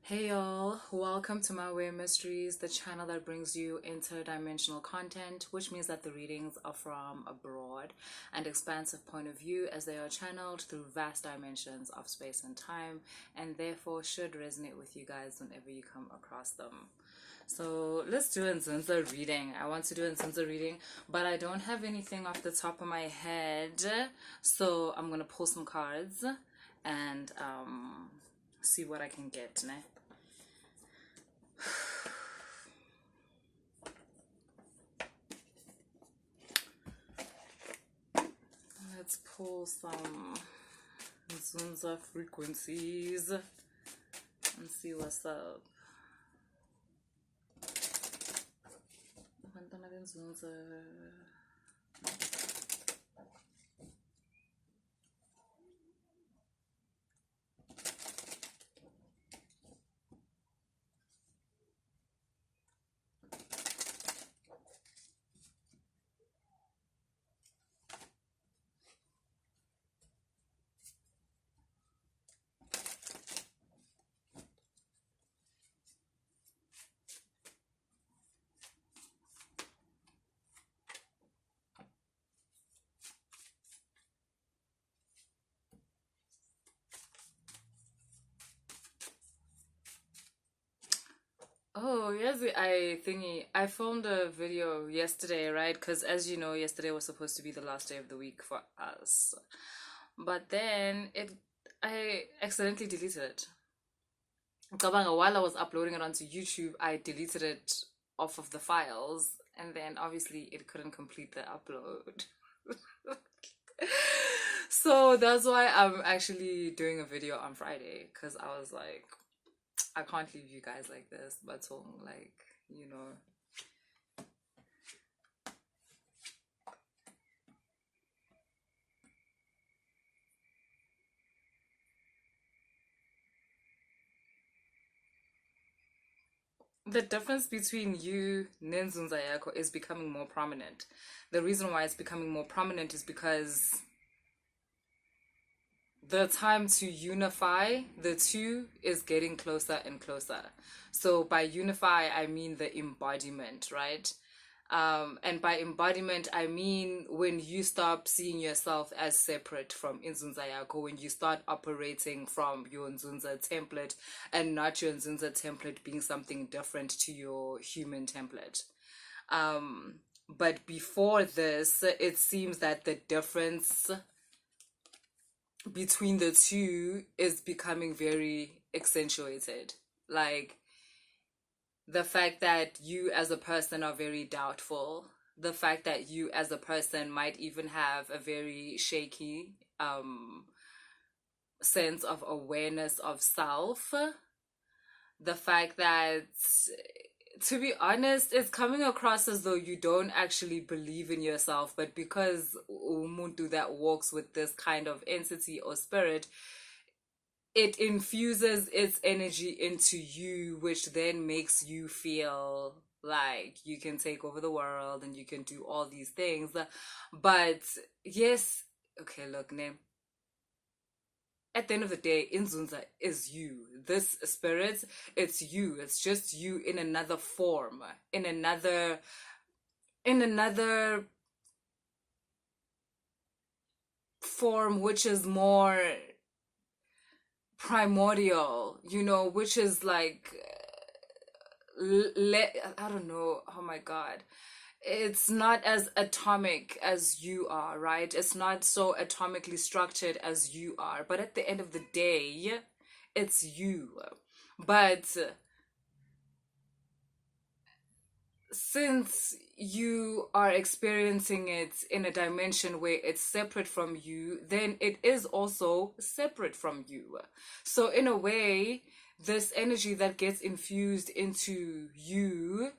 Hey y'all, welcome to My Way Mysteries, the channel that brings you interdimensional content, which means that the readings are from a broad and expansive point of view as they are channeled through vast dimensions of space and time, and therefore should resonate with you guys whenever you come across them. So let's do a Nzunza reading. I want to do a Nzunza reading, but I don't have anything off the top of my head, so I'm gonna pull some cards and see what I can get. Ne? Let's pull some Nzunza frequencies and see what's up. Abantwana b'Nzunza. Oh, yes, I filmed a video yesterday, right? Because as you know, yesterday was supposed to be the last day of the week for us. But then I accidentally deleted it. Ngicabanga while I was uploading it onto YouTube, I deleted it off of the files, and then obviously it couldn't complete the upload. So that's why I'm actually doing a video on Friday, because I was like, I can't leave you guys like this, but like, you know. The difference between you, Nzunza yako, is becoming more prominent. The reason why it's becoming more prominent is because the time to unify the two is getting closer and closer. So by unify, I mean the embodiment, right? And by embodiment, I mean when you stop seeing yourself as separate from Inzunza yako, when you start operating from your Nzunza template and not your Nzunza template being something different to your human template. But before this, it seems that the difference between the two is becoming very accentuated. Like the fact that you as a person are very doubtful, the fact that you as a person might even have a very shaky sense of awareness of self, the fact that, to be honest, it's coming across as though you don't actually believe in yourself, but because umuntu that walks with this kind of entity or spirit, it infuses its energy into you, which then makes you feel like you can take over the world and you can do all these things. But yes, okay, look, name. At the end of the day, Inzunza is you. This spirit, it's you. It's just you in another form, in another form, which is more primordial, you know, which is like, I don't know. Oh my God. It's not as atomic as you are, right? It's not so atomically structured as you are. But at the end of the day, it's you. But since you are experiencing it in a dimension where it's separate from you, then it is also separate from you. So in a way, this energy that gets infused into you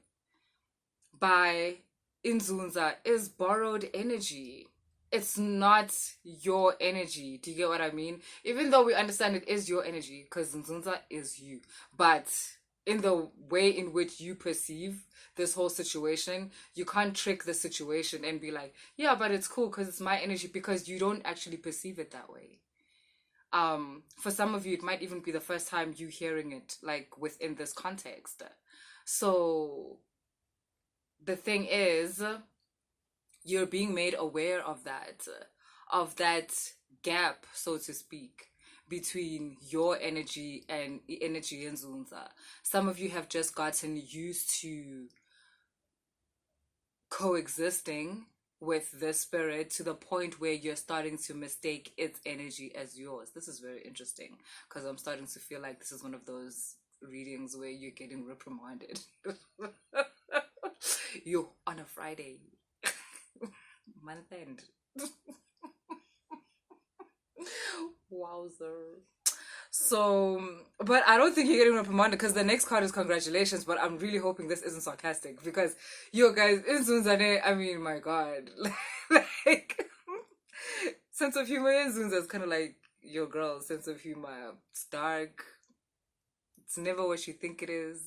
by Inzunza is borrowed energy. It's not your energy. Do you get what I mean? Even though we understand it is your energy, because Nzunza is you. But in the way in which you perceive this whole situation, you can't trick the situation and be like, yeah, but it's cool because it's my energy, because you don't actually perceive it that way. For some of you, it might even be the first time you hearing it, like within this context. So the thing is, you're being made aware of that gap, so to speak, between your energy and the energy in Nzunza. Some of you have just gotten used to coexisting with the spirit to the point where you're starting to mistake its energy as yours. This is very interesting because I'm starting to feel like this is one of those readings where you're getting reprimanded. You on a Friday, month end. Wowzer. So, but I don't think you're getting reprimanded because the next card is congratulations. But I'm really hoping this isn't sarcastic because you guys, Inzunza, I mean, my God, like sense of humor in Inzunza is kind of like your girl's sense of humor. It's dark. It's never what you think it is.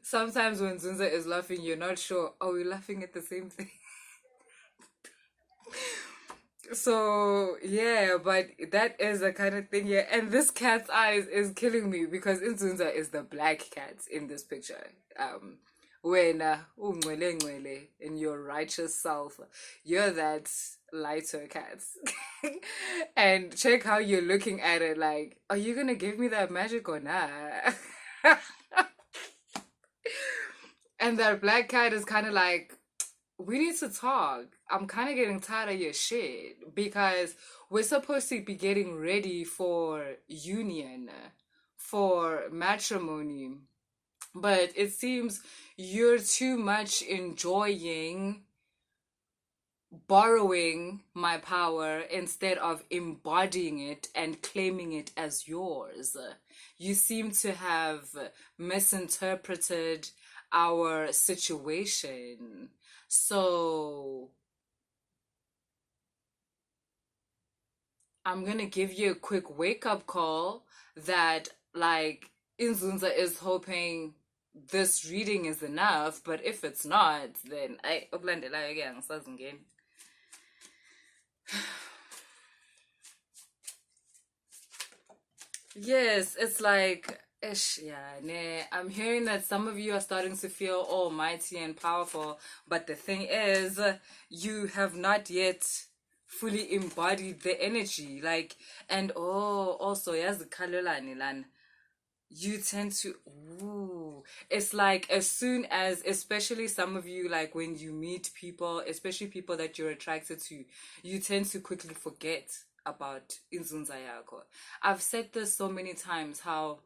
Sometimes when Zunza is laughing, you're not sure. Are we laughing at the same thing? So yeah, but that is the kind of thing. Yeah, and this cat's eyes is killing me because Inzunza is the black cat in this picture. When ungcwele ngcwele, in your righteous self, you're that lighter cat. And check how you're looking at it. Like, are you gonna give me that magic or not? And that black cat is kind of like, we need to talk. I'm kind of getting tired of your shit because we're supposed to be getting ready for union, for matrimony. But it seems you're too much enjoying borrowing my power instead of embodying it and claiming it as yours. You seem to have misinterpreted our situation. So I'm gonna give you a quick wake-up call that like Inzunza is hoping this reading is enough, but if it's not, then I okulandelayo ke angisazi ngeni. Yes, it's like ish, yeah, nah. I'm hearing that some of you are starting to feel almighty and powerful, but the thing is, you have not yet fully embodied the energy. Like, and also, yes, the kalolani lan. You tend to, ooh, it's like as soon as, especially some of you, like when you meet people, especially people that you're attracted to, you tend to quickly forget about Inzunza yako. I've said this so many times how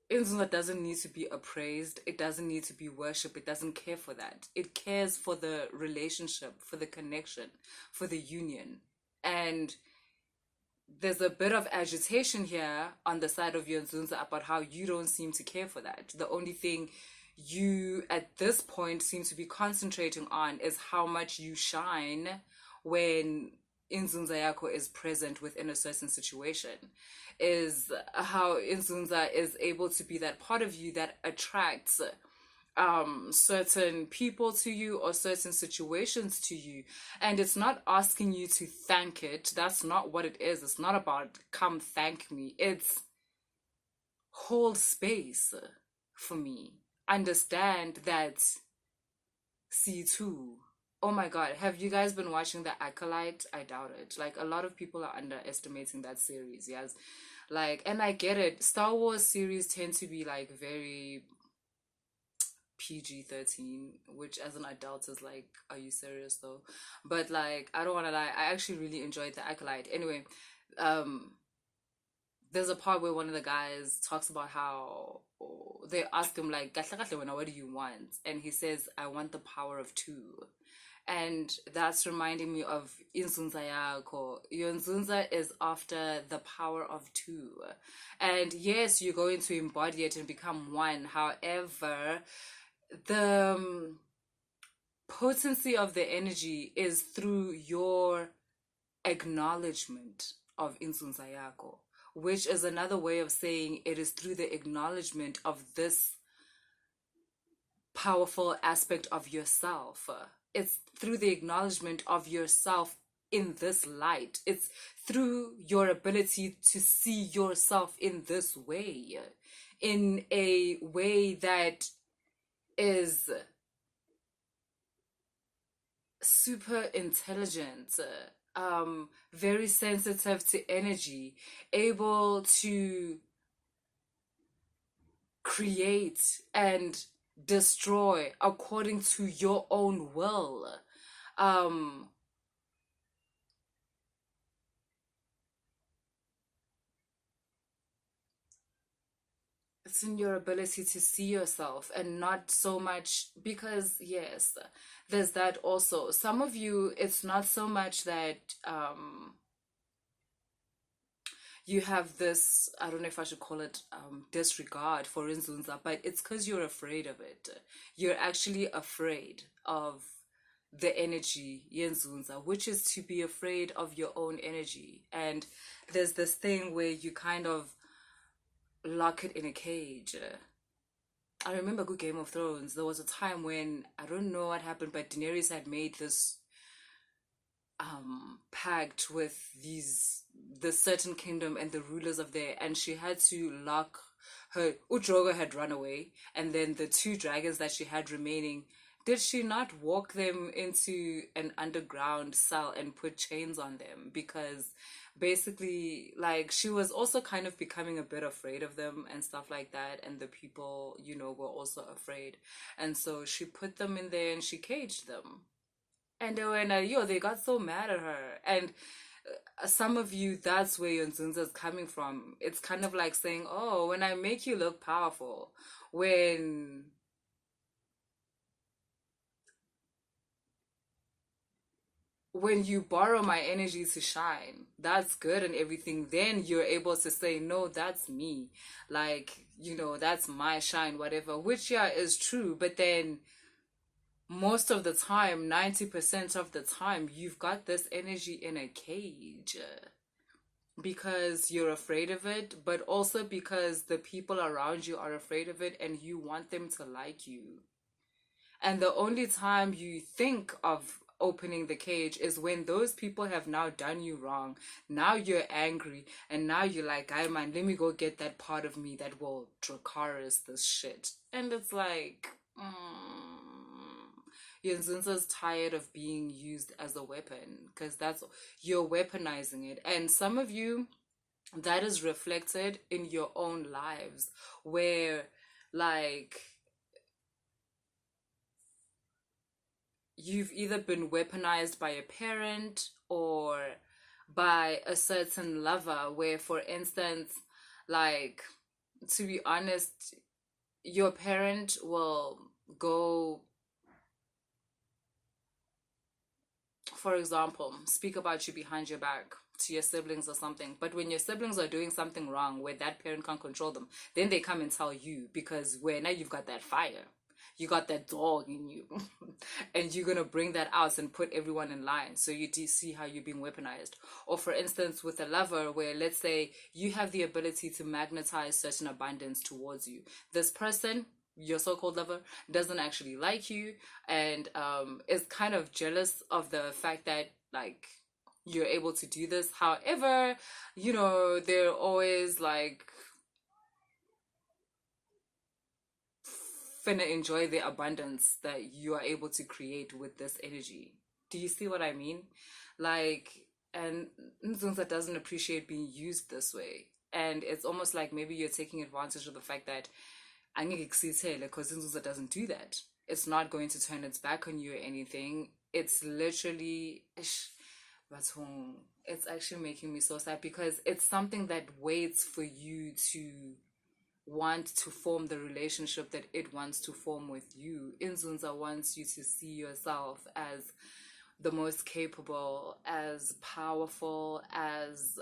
Inzunza doesn't need to be appraised, it doesn't need to be worshipped, it doesn't care for that. It cares for the relationship, for the connection, for the union. And there's a bit of agitation here on the side of your Nzunza about how you don't seem to care for that. The only thing you at this point seem to be concentrating on is how much you shine when Inzunza yako is present within a certain situation. Is how Inzunza is able to be that part of you that attracts certain people to you or certain situations to you, and it's not asking you to thank it. That's not what it is. It's not about come thank me. It's hold space for me, understand that C2. Oh my god, have you guys been watching The Acolyte? I doubt it. Like, a lot of people are underestimating that series. Yes, like, and I get it, Star Wars series tend to be like very PG-13, which as an adult is like, are you serious though? But like, I don't want to lie, I actually really enjoyed The Acolyte. Anyway, there's a part where one of the guys talks about how they ask him like, "Kahle kahle wena, what do you want?" And he says, "I want the power of two." And that's reminding me of Inzunza yako. Your Nzunza is after the power of two. And yes, you're going to embody it and become one. However, the potency of the energy is through your acknowledgement of Inzunza yako, which is another way of saying it is through the acknowledgement of this powerful aspect of yourself. It's through the acknowledgement of yourself in this light. It's through your ability to see yourself in this way, in a way that is super intelligent, very sensitive to energy, able to create and destroy according to your own will. Um, it's in your ability to see yourself and not so much because, yes, there's that also. Some of you, it's not so much that you have this, I don't know if I should call it disregard for Inzunza, but it's because you're afraid of it. You're actually afraid of the energy Yenzunza, which is to be afraid of your own energy. And there's this thing where you kind of lock it in a cage. I remember good Game of Thrones. There was a time when I don't know what happened, but Daenerys had made this pact with the certain kingdom and the rulers of there, and she had to lock her. Udrogo had run away, and then the two dragons that she had remaining, did she not walk them into an underground cell and put chains on them? Because basically, like, she was also kind of becoming a bit afraid of them and stuff like that, and the people, were also afraid, and so she put them in there and she caged them. And they got so mad at her. And some of you, that's where your Nzunza is coming from. It's kind of like saying, oh, when I make you look powerful, when you borrow my energy to shine, that's good and everything, then you're able to say, no, that's me. Like, that's my shine, whatever, which, yeah, is true. But then most of the time, 90% of the time, you've got this energy in a cage because you're afraid of it, but also because the people around you are afraid of it and you want them to like you. And the only time you think of opening the cage is when those people have now done you wrong. Now you're angry, and now you're like, "Hey man, let me go get that part of me that will Dracarys this shit." And it's like, Nzunza's tired of being used as a weapon because you're weaponizing it. And some of you, that is reflected in your own lives where, like, you've either been weaponized by a parent or by a certain lover, where, for instance, like, to be honest, your parent will go, for example, speak about you behind your back to your siblings or something. But when your siblings are doing something wrong where that parent can't control them, then they come and tell you, because now you've got that fire. You got that dog in you. And you're going to bring that out and put everyone in line. So you do see how you're being weaponized. Or for instance, with a lover, where let's say you have the ability to magnetize certain abundance towards you. This person, your so-called lover, doesn't actually like you and is kind of jealous of the fact that, like, you're able to do this. However, they're always like finna enjoy the abundance that you are able to create with this energy. Do you see what I mean? Like, and Nzunza doesn't appreciate being used this way. And it's almost like maybe you're taking advantage of the fact that because Nzunza doesn't do that. It's not going to turn its back on you or anything. It's literally, it's actually making me so sad because it's something that waits for you to want to form the relationship that it wants to form with you. Inzunza wants you to see yourself as the most capable, as powerful, as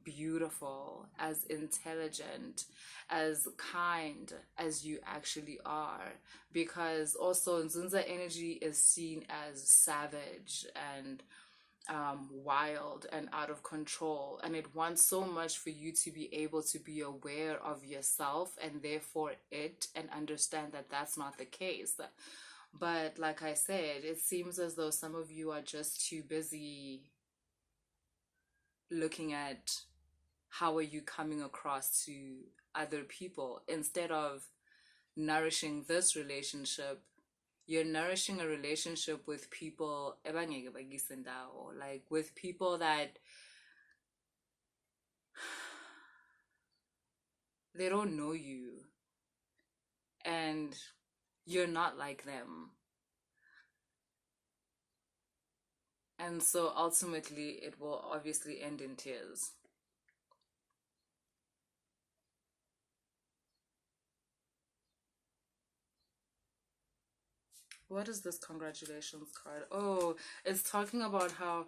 beautiful, as intelligent, as kind as you actually are. Because also Nzunza energy is seen as savage and wild and out of control, and it wants so much for you to be able to be aware of yourself and therefore it, and understand that that's not the case. But like I said, it seems as though some of you are just too busy looking at how are you coming across to other people instead of nourishing this relationship. You're nourishing a relationship with people ebangeke bakise ndawo, like with people that they don't know you and you're not like them. And so ultimately it will obviously end in tears. What is this congratulations card? Oh, it's talking about how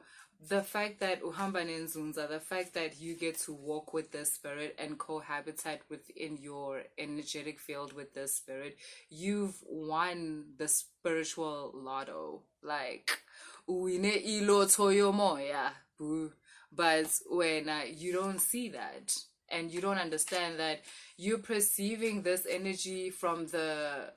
the fact that uhamba Nzunza, the fact that you get to walk with the spirit and cohabitate within your energetic field with the spirit, you've won the spiritual lotto. Like, uwine iloto yomoya, boo. But when you don't see that and you don't understand that you're perceiving this energy from the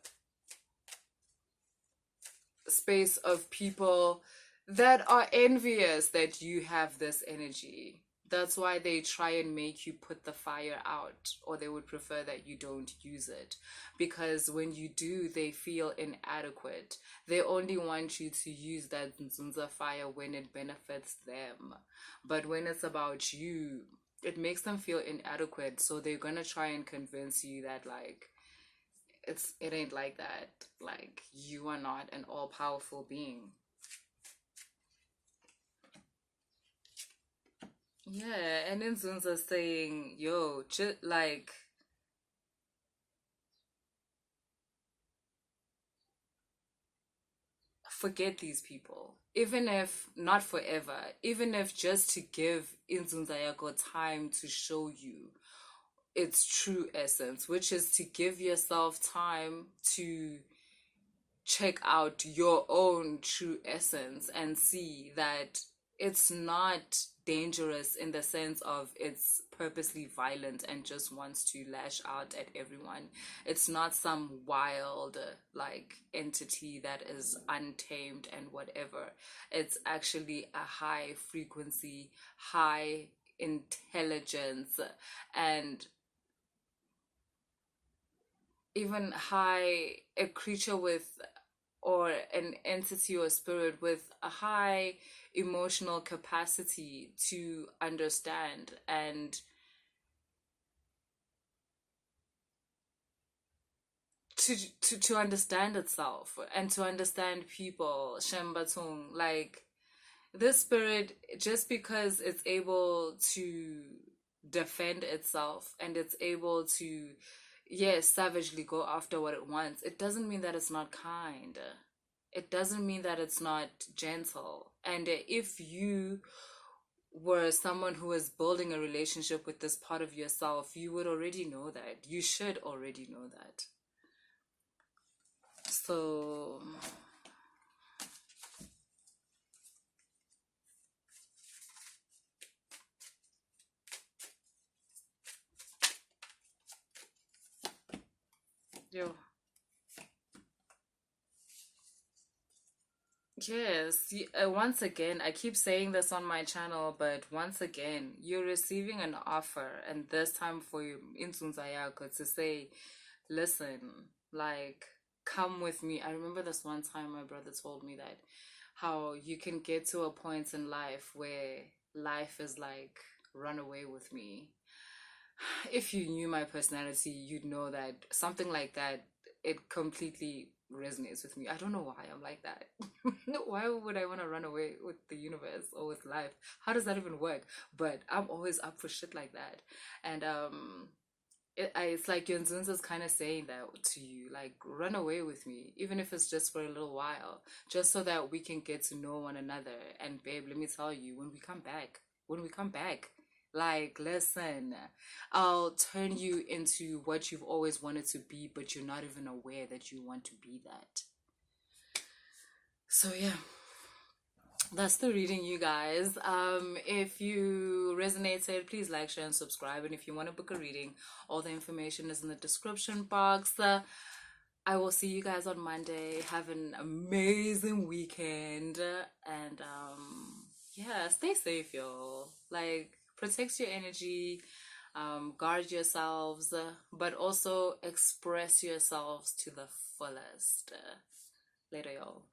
space of people that are envious that you have this energy. That's why they try and make you put the fire out, or they would prefer that you don't use it. Because when you do, they feel inadequate. They only want you to use that Nzunza fire when it benefits them. But when it's about you, it makes them feel inadequate. So they're gonna try and convince you that, like, it ain't like that. Like, you are not an all-powerful being. Yeah, and then Zunza saying, yo, just like, forget these people. Even if not forever, even if just to give Inzunza yako time to show you its true essence, which is to give yourself time to check out your own true essence and see that it's not dangerous in the sense of it's purposely violent and just wants to lash out at everyone. It's not some wild like entity that is untamed and whatever. It's actually a high frequency, high intelligence, and even high, a creature with, or an entity or spirit with a high emotional capacity to understand and to understand itself and to understand people. Shembatung, like, this spirit, just because it's able to defend itself and it's able to, yes, savagely go after what it wants, it doesn't mean that it's not kind. It doesn't mean that it's not gentle. And if you were someone who is building a relationship with this part of yourself, you would already know that. You should already know that. So, yo. Yes, once again, I keep saying this on my channel, but once again, you're receiving an offer, and this time for you, Inzunza yako, to say, listen, like, come with me. I remember this one time my brother told me that how you can get to a point in life where life is like, run away with me. If you knew my personality, you'd know that something like that, it completely resonates with me. I don't know why I'm like that. Why would I want to run away with the universe or with life? How does that even work? But I'm always up for shit like that. And it's like your Nzunza's kind of saying that to you, like, run away with me, even if it's just for a little while, just so that we can get to know one another. And babe, let me tell you, when we come back, like, listen, I'll turn you into what you've always wanted to be, but you're not even aware that you want to be that. So yeah, that's the reading, you guys. If you resonated, please like, share, and subscribe. And if you want to book a reading, all the information is in the description box. I will see you guys on Monday. Have an amazing weekend. And yeah, stay safe, y'all. Like, protect your energy, guard yourselves, but also express yourselves to the fullest. Later, y'all.